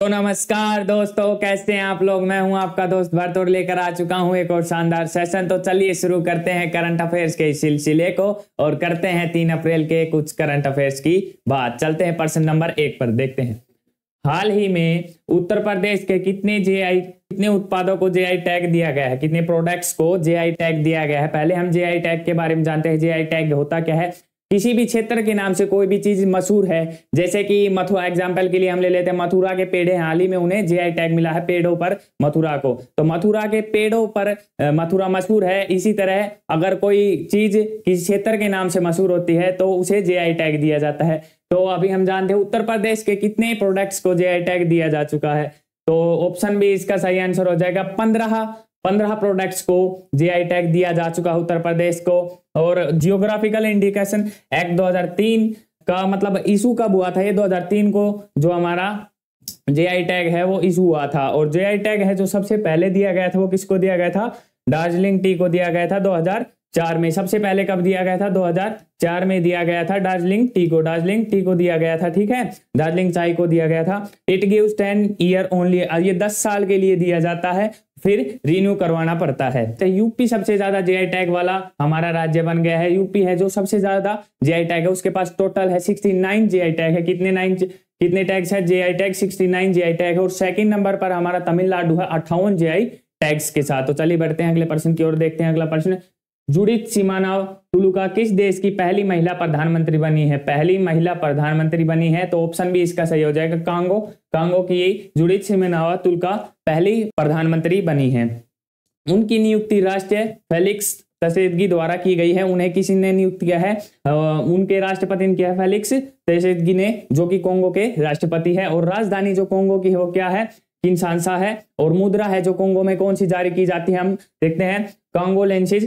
तो नमस्कार दोस्तों, कैसे हैं आप लोग। मैं हूं आपका दोस्त भरत और लेकर आ चुका हूं एक और शानदार सेशन। तो चलिए शुरू करते हैं करंट अफेयर्स के इस सिलसिले को और करते हैं 3 अप्रैल के कुछ करंट अफेयर्स की बात। चलते हैं प्रश्न नंबर 1 पर, देखते हैं। हाल ही में उत्तर प्रदेश के कितने उत्पादों को जेआई टैग दिया गया है, कितने प्रोडक्ट्स को जेआई टैग दिया गया है। पहले हम जेआई टैग के बारे में जानते हैं। जेआई टैग होता क्या है? किसी भी क्षेत्र के नाम से कोई भी चीज मशहूर है, जैसे कि मथुरा, एग्जाम्पल के लिए हम ले लेते हैं मथुरा के पेड़ हैं, हाल ही में उन्हें जेआई टैग मिला है पेड़ों पर मथुरा को। तो मथुरा के पेड़ों पर मथुरा मशहूर है। इसी तरह अगर कोई चीज किसी क्षेत्र के नाम से मशहूर होती है तो उसे जेआई टैग दिया जाता है। तो अभी हम जानते हैं उत्तर प्रदेश के कितने प्रोडक्ट्स को जेआई टैग दिया जा चुका है। तो ऑप्शन बी इसका सही आंसर हो जाएगा 15 प्रोडक्ट्स को जेआई टैग दिया जा चुका है उत्तर प्रदेश को। और जियोग्राफिकल इंडिकेशन एक्ट 2003 का मतलब इशू कब हुआ था? ये 2003 को जो हमारा जेआई टैग है वो इशू हुआ था। और जेआई टैग है जो सबसे पहले दिया गया था वो किसको दिया गया था? दार्जिलिंग टी को दिया गया था 2004 में। सबसे पहले कब दिया गया था? 2004 में दिया गया था दार्जिलिंग टी को दिया गया था। ठीक है, दार्जिलिंग चाय को दिया गया था। इट गिव्स 10 ईयर ओनली, ये 10 साल के लिए दिया जाता है, फिर रिन्यू करवाना पड़ता है। तो यूपी सबसे ज्यादा जेआई टैग वाला हमारा राज्य बन गया है। यूपी है जो सबसे ज्यादा जेआई टैग है, उसके पास टोटल है 69 जेआई टैग है। कितने टैग्स है? जेआई टैग 69 जेआई टैग है। और सेकंड नंबर पर हमारा तमिलनाडु है 58 जेआई टैग्स के साथ। तो चलिए बढ़ते हैं अगले प्रश्न की ओर, देखते हैं अगला प्रश्न। जुडिथ सिमानोव टुलुका किस देश की पहली महिला प्रधानमंत्री बनी है? पहली महिला प्रधानमंत्री बनी है तो ऑप्शन बी इसका सही हो जाएगा कांगो की जुडिथ सिमानोव टुलुका पहली प्रधानमंत्री बनी है। उनकी नियुक्ति राष्ट्रीय फेलिक्स त्शेद्गी द्वारा की गई है। उन्हें किसी ने नियुक्त किया है? उनके राष्ट्रपति ने किया है फेलिक्स त्शेद्गी ने, जो कि कोंगो के राष्ट्रपति है। और राजधानी जो कोंगो की है वो क्या है? किनशासा है। और मुद्रा है जो कोंगो में कौन सी जारी की जाती है? हम देखते हैं कांगोलेंसिस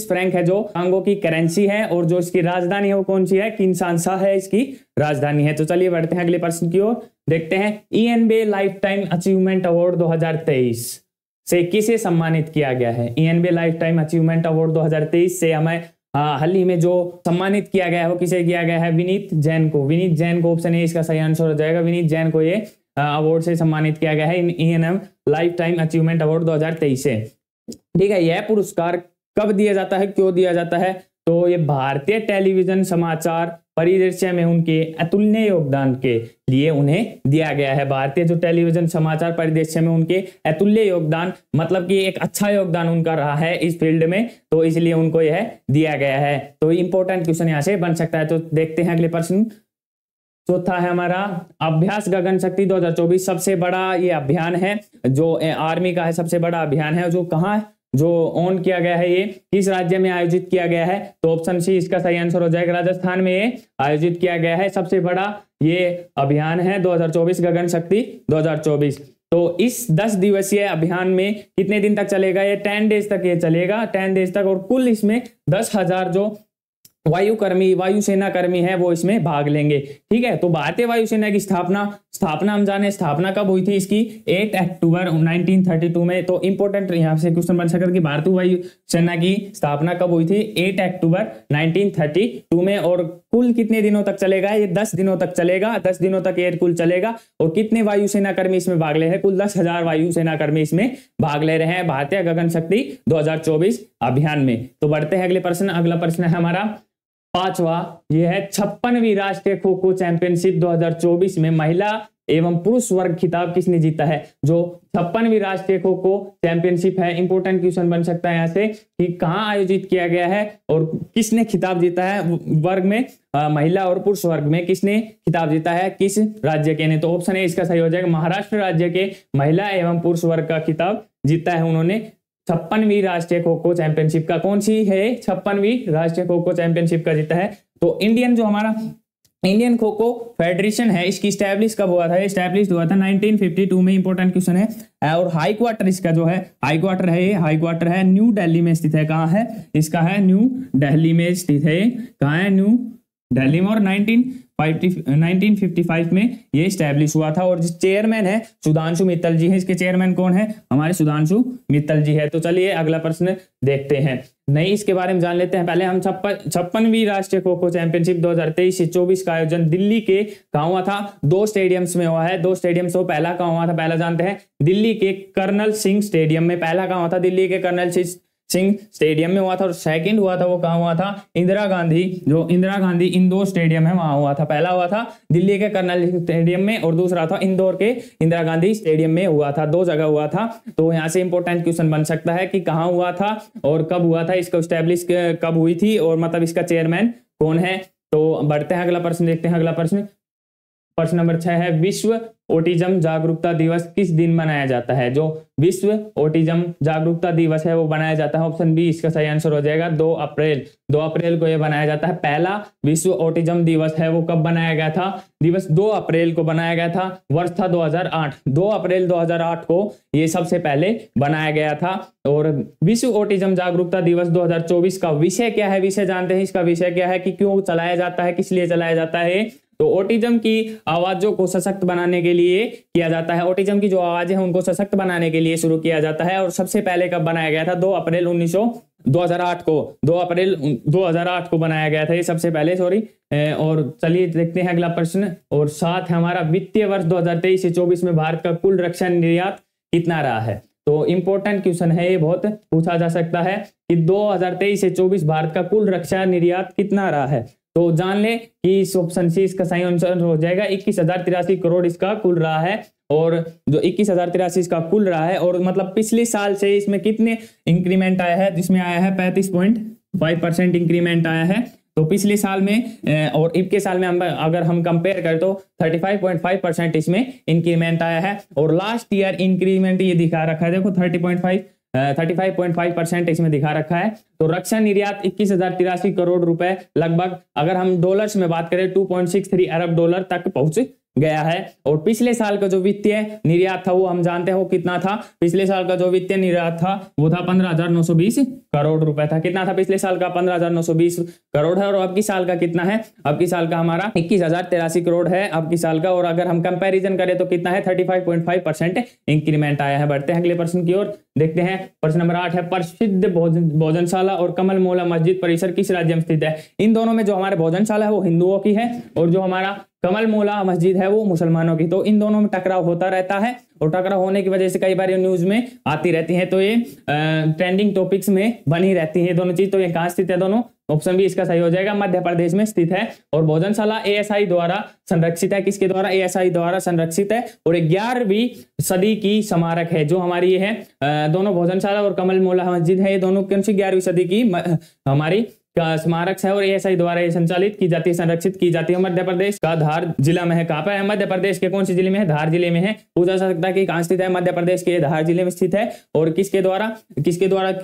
फ्रैंक है जो कांगो की करेंसी है। और जो इसकी राजधानी है वो कौन सी है? किनशासा है इसकी राजधानी है। तो चलिए बढ़ते हैं अगले प्रश्न की ओर, देखते हैं। ENB life time achievement award 2023 से किसे सम्मानित किया गया है? ENB life time achievement award 2023 से हमें हाल ही में जो सम्मानित किया गया है वो किसे किया गया है? विनीत जैन को। ऑप्शन ए इसका सही आंसर हो जाएगा। विनीत जैन को ये अवार्ड से सम्मानित किया गया है, ENM life time achievement award 2023 से। ठीक है, यह पुरस्कार कब दिया जाता है, क्यों दिया जाता है? तो ये भारतीय टेलीविजन समाचार परिदृश्य में उनके अतुलनीय योगदान के लिए उन्हें दिया गया है। भारतीय जो टेलीविजन समाचार परिदृश्य में उनके अतुल्य योगदान, मतलब कि एक अच्छा योगदान उनका रहा है इस फील्ड में, तो इसलिए उनको यह दिया गया है। तो इंपॉर्टेंट क्वेश्चन यहाँ से बन सकता है। तो देखते हैं अगले प्रश्न। चौथा है हमारा अभ्यास गगन शक्ति 2024। सबसे बड़ा ये अभियान है जो आर्मी का है, सबसे बड़ा अभियान है जो कहाँ है, जो ऑन किया गया है, ये किस राज्य में आयोजित किया गया है? तो ऑप्शन सी इसका सही आंसर हो जाएगा। राजस्थान में ये आयोजित किया गया है। सबसे बड़ा ये अभियान है 2024 गगन शक्ति 2024। तो इस 10 दिवसीय अभियान में कितने दिन तक चलेगा? ये 10 डेज तक ये चलेगा, 10 डेज तक। और कुल इसमें 10,000 जो वायुसेना कर्मी है वो इसमें भाग लेंगे। ठीक है, तो भारतीय वायुसेना की स्थापना हम जाने, स्थापना कब हुई थी इसकी? 8 अक्टूबर 1932 में। तो इंपॉर्टेंट यहाँ से क्वेश्चन बन सकता है कि भारतीय वायुसेना की स्थापना कब हुई थी? 8 अक्टूबर 1932 में। और कुल कितने दिनों तक चलेगा? ये 10 दिनों तक चलेगा, 10 दिनों तक ये कुल चलेगा। और कितने वायुसेना कर्मी इसमें भाग ले रहे हैं? कुल 10,000 वायुसेना कर्मी इसमें भाग ले रहे हैं भारतीय गगन शक्ति 2024 अभियान में। तो बढ़ते हैं अगले प्रश्न। अगला प्रश्न है हमारा 5वां, यह है 56वीं राष्ट्रीय खो खो चैंपियनशिप 2024 में महिला एवं पुरुष वर्ग खिताब किसने जीता है? जो 56वीं राष्ट्रीय खो खो चैंपियनशिप है, इंपोर्टेंट क्वेश्चन बन सकता है यहाँ से कि कहाँ आयोजित किया गया है और किसने खिताब जीता है वर्ग में, महिला और पुरुष वर्ग में किसने खिताब जीता है, किस राज्य के ने? तो ऑप्शन ए इसका सही हो जाएगा। महाराष्ट्र राज्य के महिला एवं पुरुष वर्ग का खिताब जीता है उन्होंने। 56वीं राष्ट्रीय खो खो चैंपियनशिप का कौन सी है? 56वीं राष्ट्रीय खो खो चैंपियनशिप का जीता है। तो इंडियन खो खो फेडरेशन है, इसकी स्टैब्लिश कब हुआ था? स्टैब्लिश हुआ था 1952 में। इंपॉर्टेंट क्वेश्चन है। और हाई क्वार्टर इसका जो है हाई क्वार्टर है न्यू दिल्ली में स्थित है। कहाँ है? इसका है न्यू दिल्ली में स्थित है। कहाँ है? न्यू दिल्ली में। और 1955 में ये स्टैब्लिश हुआ था। और चेयरमैन है सुधांशु मित्तल जी है। इसके चेयरमैन कौन है? हमारे सुधांशु मित्तल जी है। तो चलिए अगला प्रश्न देखते हैं। नहीं, इसके बारे में जान लेते हैं। पहले हम 56वीं राष्ट्रीय खो खो चैंपियनशिप 2023 से 24 का आयोजन दिल्ली के कहाँ हुआ था? 2 स्टेडियम्स में हुआ है। 2 स्टेडियम्स हो, पहला कहाँ हुआ था? पहला जानते हैं, दिल्ली के कर्नल सिंह स्टेडियम में। पहला कहाँ हुआ था? दिल्ली के कर्नल सिंह स्टेडियम में हुआ था। और सेकंड हुआ था वो कहाँ हुआ था? इंदिरा गांधी इंडोर स्टेडियम है, वहां हुआ था। पहला हुआ था दिल्ली के कर्नल स्टेडियम में और दूसरा था इंदौर के इंदिरा गांधी स्टेडियम में हुआ था। 2 जगह हुआ था। तो यहाँ से इंपॉर्टेंट क्वेश्चन बन सकता है कि कहाँ हुआ था और कब हुआ था, इसको स्टैब्लिश कब हुई थी और मतलब इसका चेयरमैन कौन है। तो बढ़ते हैं, अगला प्रश्न देखते हैं। अगला प्रश्न नंबर 6 है, विश्व ऑटिज्म जागरूकता दिवस किस दिन मनाया जाता है? जो विश्व ऑटिज्म जागरूकता दिवस है वो बनाया जाता है, ऑप्शन बी इसका सही आंसर हो जाएगा, 2 अप्रैल। 2 अप्रैल को ये बनाया जाता है। पहला विश्व ऑटिज्म दिवस है वो कब बनाया गया था? दिवस 2 अप्रैल को बनाया गया था। वर्ष था 2008। 2 अप्रैल 2008 को ये सबसे पहले बनाया गया था। और विश्व ऑटिज्म जागरूकता दिवस 2024 का विषय क्या है? विषय जानते हैं, इसका विषय क्या है कि क्यों चलाया जाता है, किस लिए चलाया जाता है? तो ऑटिज्म की आवाजों को सशक्त बनाने के लिए किया जाता है। ऑटिज्म की जो आवाजें हैं उनको सशक्त बनाने के लिए शुरू किया जाता है। और सबसे पहले कब बनाया गया था? 2 अप्रैल 2008 को। 2 अप्रैल 2008 को बनाया गया था ये सबसे पहले, सॉरी। और चलिए देखते हैं अगला प्रश्न। और 7 है हमारा, वित्तीय वर्ष 2023 से 24 में भारत का कुल रक्षा निर्यात कितना रहा है? तो इंपॉर्टेंट क्वेश्चन है ये, बहुत पूछा जा सकता है कि 2023 से 24 भारत का कुल रक्षा निर्यात कितना रहा है। तो जान ले कि इस ऑप्शन सी इसका सही आंसर हो जाएगा, 21,083 करोड़ इसका कुल रहा है। और जो 21,083 इसका कुल रहा है, और मतलब पिछले साल से इसमें कितने इंक्रीमेंट आया है? जिसमें आया है 35.5% इंक्रीमेंट आया है। तो पिछले साल में और इनके साल में अगर हम कंपेयर करें तो 35.5% इसमें इंक्रीमेंट आया है। और लास्ट ईयर इंक्रीमेंट ये दिखा रखा है, देखो 35.5% इसमें दिखा रखा है। तो रक्षा निर्यात 21,083 करोड़ रुपए लगभग, अगर हम डॉलर्स में बात करें 2.63 अरब डॉलर तक पहुंच गया है। और पिछले साल का जो वित्तीय निर्यात था वो हम जानते हैं वो कितना था? पिछले साल का जो वित्तीय निर्यात था वो था 15,920 करोड़ रुपए था। कितना था पिछले साल का? 15,920 करोड़ है। और अब की साल का कितना है? अब की साल का हमारा 21,083 करोड़ है अब की साल का। और अगर हम कंपैरिजन करें तो कितना है? 35.5% इंक्रीमेंट आया है। बढ़ते हैं अगले प्रश्न की ओर, देखते हैं। प्रश्न नंबर 8 है, प्रसिद्ध भोजनशाला और कमल मौला मस्जिद परिसर किस राज्य में स्थित है? इन दोनों में जो हमारे भोजनशाला है वो हिंदुओं की है और जो हमारा कमल मौला मस्जिद है वो मुसलमानों की। तो इन दोनों में टकराव होता रहता है और टकराव होने की वजह से कई बार ये न्यूज में आती रहती है। तो ये ट्रेंडिंग टॉपिक्स में बनी रहती है दोनों चीज। तो ये कहाँ स्थित है दोनों? ऑप्शन बी इसका सही हो जाएगा, मध्य प्रदेश में स्थित है। और भोजनशाला एएसआई द्वारा संरक्षित है। किसके द्वारा? एएसआई द्वारा संरक्षित है। और 11वीं सदी की स्मारक है जो हमारी ये है। दोनों भोजनशाला और कमल मौला मस्जिद है, ये दोनों कौन सी 11वीं सदी की हमारी का स्मारक है और एएसआई द्वारा ये संचालित की जाती है, संरक्षित की जाती है। मध्य प्रदेश का धार जिला में है। कहाँ पर है? मध्य प्रदेश के कौन सी जिले में है? धार जिले में है। पूछा जा सकता है कि कहाँ स्थित है? मध्य प्रदेश के धार जिले में स्थित है। और किसके द्वारा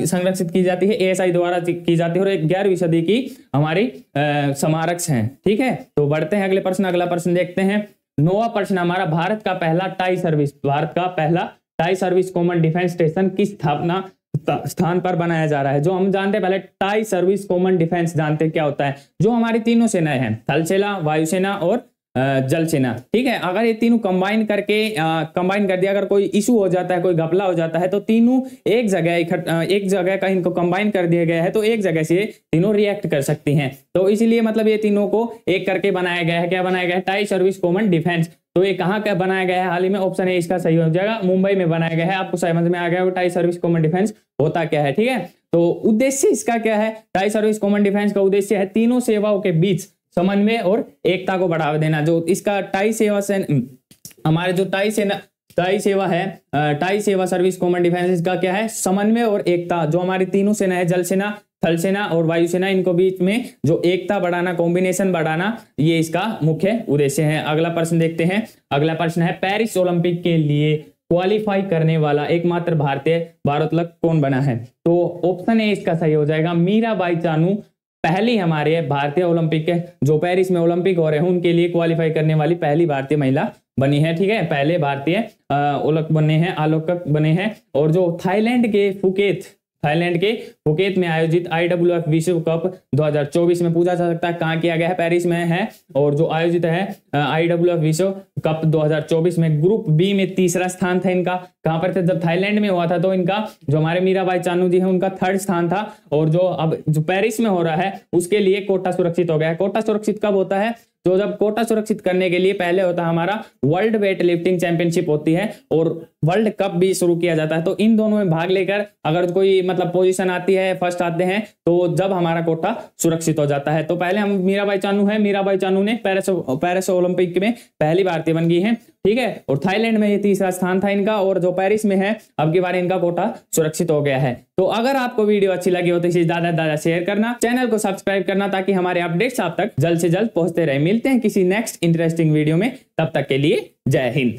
संरक्षित की जाती है? एएसआई द्वारा की जाती है। और 11वीं सदी की हमारी स्मारक है। ठीक है, तो बढ़ते हैं अगले प्रश्न। अगला प्रश्न देखते हैं। 9वां प्रश्न हमारा, भारत का पहला tie service common defence station किस स्थान पर बनाया जा रहा है? जो हम जानते हैं पहले टाई सर्विस कॉमन डिफेंस जानते हैं क्या होता है? जो हमारी तीनों सेनाएं हैं, थल सेना, वायुसेना और जल सेना, ठीक है, अगर ये तीनों कंबाइन कर दिया, अगर कोई इशू हो जाता है, कोई घपला हो जाता है, तो तीनों एक जगह का इनको कंबाइन कर दिया गया है, तो एक जगह से तीनों रिएक्ट कर सकती हैं। तो इसीलिए मतलब ये तीनों को एक करके बनाया गया है। क्या बनाया गया है? Tie service common defence. तो ये कहाँ का बनाया गया है? हाल ही में ऑप्शन है इसका सही हो जाएगा, मुंबई में बनाया गया है। आपको समझ में आ गया टाई सर्विस कॉमन डिफेंस होता क्या है? ठीक है, तो उद्देश्य इसका क्या है? टाई सर्विस कॉमन डिफेंस का उद्देश्य है तीनों सेवाओं के बीच समन्वय और एकता को बढ़ावा देना। जो इसका टाई सेवा से हमारे जो टाई सेवा है, टाई सेवा सर्विस कॉमन डिफेंस, इसका क्या है? समन्वय और एकता। जो हमारी तीनों सेना है, जल सेना, थल सेना और वायुसेना, इनको बीच में जो एकता बढ़ाना, कॉम्बिनेशन बढ़ाना, ये इसका मुख्य उद्देश्य है। अगला प्रश्न देखते हैं। अगला प्रश्न है, पेरिस ओलंपिक के लिए क्वालिफाई करने वाला एकमात्र भारतीय भारोत्तोलक कौन बना है? तो ऑप्शन ए इसका सही हो जाएगा, मीराबाई चानू पहली हमारे भारतीय ओलंपिक के जो पेरिस में ओलंपिक हो रहे हैं उनके लिए क्वालिफाई करने वाली पहली भारतीय महिला बनी है। ठीक है, पहले भारतीय आलोकक बने हैं। और जो थाईलैंड थाईलैंड के फुकेत में आयोजित IWF विश्व कप 2024 में पूछा जा सकता है कहाँ किया गया है, पेरिस में है। और जो आयोजित है IWF विश्व कप 2024 में ग्रुप बी में तीसरा स्थान था इनका। कहाँ पर थे, जब थाईलैंड में हुआ था तो इनका जो हमारे मीराबाई चानू जी है उनका थर्ड स्थान था। और जो अब जो पेरिस में हो रहा है उसके लिए कोटा सुरक्षित हो गया है। कोटा सुरक्षित कब होता है, तो जब कोटा सुरक्षित करने के लिए पहले होता है हमारा वर्ल्ड वेट लिफ्टिंग चैंपियनशिप होती है और वर्ल्ड कप भी शुरू किया जाता है। तो इन दोनों में भाग लेकर अगर कोई मतलब पोजीशन आती है, फर्स्ट आते हैं, तो जब हमारा कोटा सुरक्षित हो जाता है। तो पहले हम मीराबाई चानू है, मीराबाई चानू ने पेरिस ओलंपिक में पहली भारतीय बन गई है, ठीक है। और थाईलैंड में ये तीसरा स्थान था इनका, और जो पेरिस में है अब की बार इनका कोटा सुरक्षित हो गया है। तो अगर आपको वीडियो अच्छी लगी हो तो इसे ज्यादा से ज्यादा शेयर करना, चैनल को सब्सक्राइब करना ताकि हमारे अपडेट्स आप तक जल्द से जल्द पहुंचते रहे। मिलते हैं किसी नेक्स्ट इंटरेस्टिंग वीडियो में, तब तक के लिए जय हिंद।